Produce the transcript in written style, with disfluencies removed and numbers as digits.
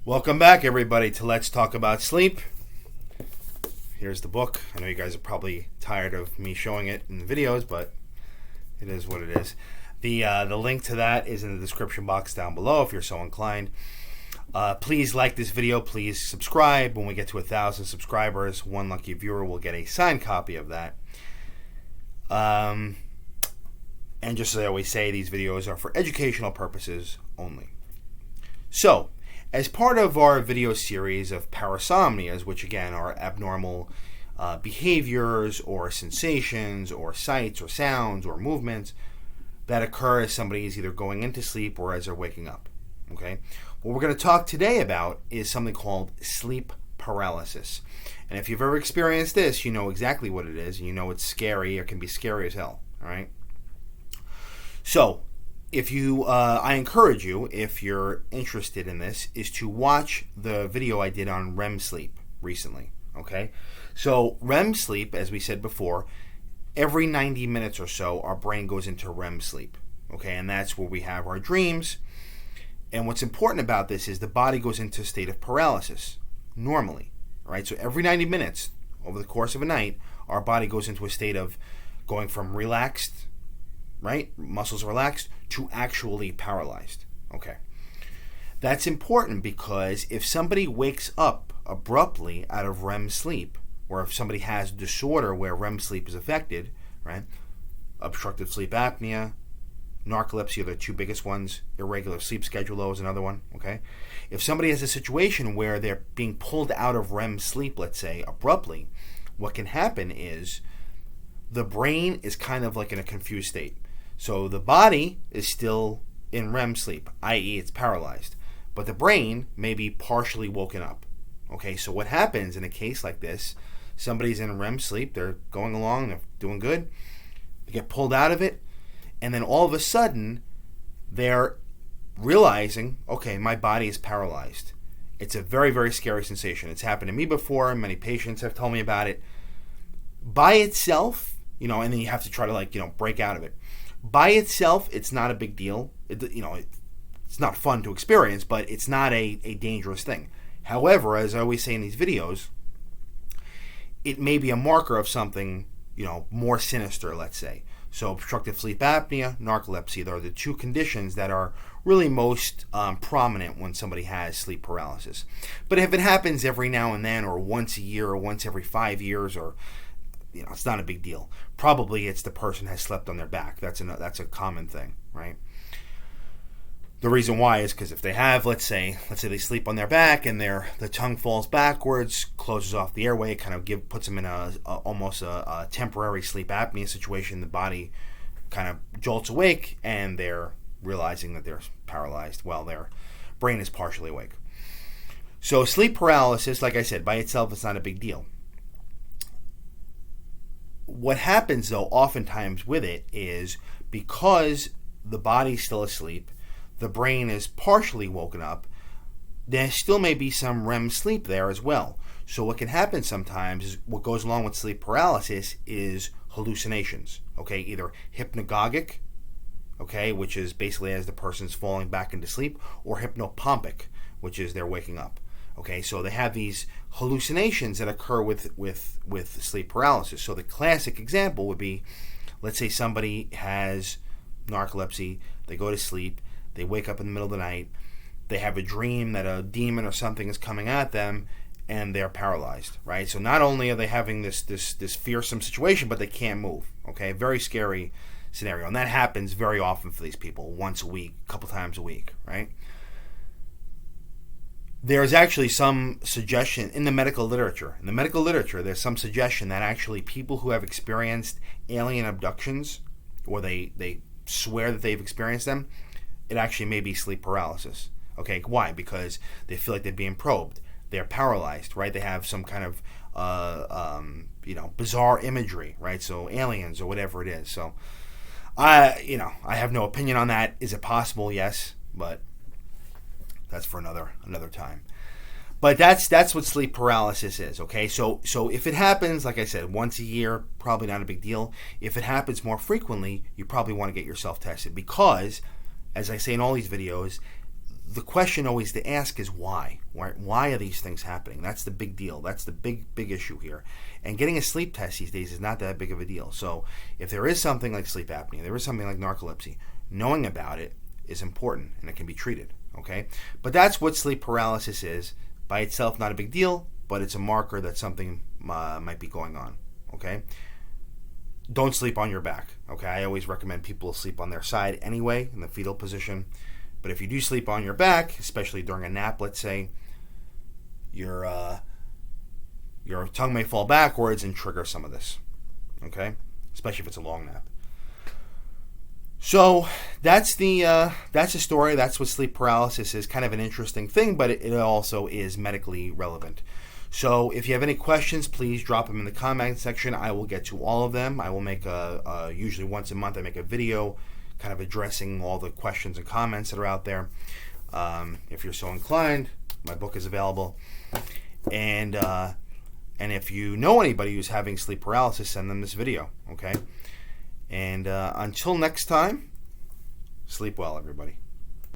Welcome back, everybody, to Let's Talk About Sleep. Here's the book. I know you guys are probably tired of me showing it in the videos, but it is what it is. The link to that is in the description box down below if you're so inclined. Please like this video. Please subscribe. When we get to 1,000 subscribers, one lucky viewer will get a signed copy of that. And just as I always say, these videos are for educational purposes only. So, as part of our video series of parasomnias, which again are abnormal behaviors or sensations or sights or sounds or movements that occur as somebody is either going into sleep or as they're waking up. Okay, what we're going to talk today about is something called sleep paralysis. And if you've ever experienced this, you know exactly what it is, and you know it's scary. It can be scary as hell. All right. So, if you, I encourage you, if you're interested in this, is to watch the video I did on REM sleep recently. Okay, so REM sleep, as we said before, every 90 minutes or so, our brain goes into REM sleep. Okay, and that's where we have our dreams. And what's important about this is the body goes into a state of paralysis normally. All right, so every 90 minutes over the course of a night, our body goes into a state of going from relaxed, right, muscles relaxed, to actually paralyzed. Okay. That's important because if somebody wakes up abruptly out of REM sleep, or if somebody has a disorder where REM sleep is affected, right, obstructive sleep apnea, narcolepsy are the two biggest ones, irregular sleep schedule is another one, okay? If somebody has a situation where they're being pulled out of REM sleep, let's say, abruptly, what can happen is the brain is kind of like in a confused state. So the body is still in REM sleep, i.e. it's paralyzed, but the brain may be partially woken up. Okay, so what happens in a case like this, somebody's in REM sleep, they're going along, they're doing good, they get pulled out of it, and then all of a sudden, they're realizing, okay, my body is paralyzed. It's a very, very scary sensation. It's happened to me before, and many patients have told me about it. By itself, and then you have to try to break out of it. By itself, it's not a big deal. It's not fun to experience, but it's not a dangerous thing. However, as I always say in these videos, it may be a marker of something, more sinister, let's say. So obstructive sleep apnea, narcolepsy, they're the two conditions that are really most prominent when somebody has sleep paralysis. But if it happens every now and then, or once a year, or once every 5 years, or it's not a big deal. Probably it's the person has slept on their back. That's a common thing, right? The reason why is because if they have, let's say they sleep on their back and the tongue falls backwards, closes off the airway, kind of puts them in almost a temporary sleep apnea situation. The body kind of jolts awake and they're realizing that they're paralyzed while their brain is partially awake. So sleep paralysis, like I said, by itself it's not a big deal. What happens, though, oftentimes with it is because the body's still asleep, the brain is partially woken up, there still may be some REM sleep there as well. So what can happen sometimes is what goes along with sleep paralysis is hallucinations, okay? Either hypnagogic, okay, which is basically as the person's falling back into sleep, or hypnopompic, which is they're waking up. Okay, so they have these hallucinations that occur with sleep paralysis. So the classic example would be, let's say somebody has narcolepsy, they go to sleep, they wake up in the middle of the night, they have a dream that a demon or something is coming at them, and they're paralyzed, right? So not only are they having this fearsome situation, but they can't move, okay? Very scary scenario. And that happens very often for these people, once a week, a couple times a week, right? There's actually some suggestion in the medical literature. In the medical literature, there's some suggestion that actually people who have experienced alien abductions, or they swear that they've experienced them, it actually may be sleep paralysis. Okay, why? Because they feel like they're being probed. They're paralyzed, right? They have some kind of, bizarre imagery, right? So aliens or whatever it is. So, I have no opinion on that. Is it possible? Yes, but that's for another time. But that's what sleep paralysis is, okay? So if it happens, like I said, once a year, probably not a big deal. If it happens more frequently, you probably want to get yourself tested because, as I say in all these videos, the question always to ask is why? Why are these things happening? That's the big deal. That's the big issue here. And getting a sleep test these days is not that big of a deal. So if there is something like sleep apnea, there is something like narcolepsy, knowing about it is important, and it can be treated. Okay, but that's what sleep paralysis is. By itself, not a big deal, but it's a marker that something might be going on. Okay, don't sleep on your back. Okay, I always recommend people sleep on their side anyway, in the fetal position. But if you do sleep on your back, especially during a nap, let's say, your tongue may fall backwards and trigger some of this. Okay, especially if it's a long nap. So that's the story. That's what sleep paralysis is. Kind of an interesting thing, but it also is medically relevant. So if you have any questions, please drop them in the comment section. I will get to all of them. I will make usually once a month, I make a video kind of addressing all the questions and comments that are out there. If you're so inclined, my book is available. And if you know anybody who's having sleep paralysis, send them this video, okay? And until next time, sleep well, everybody.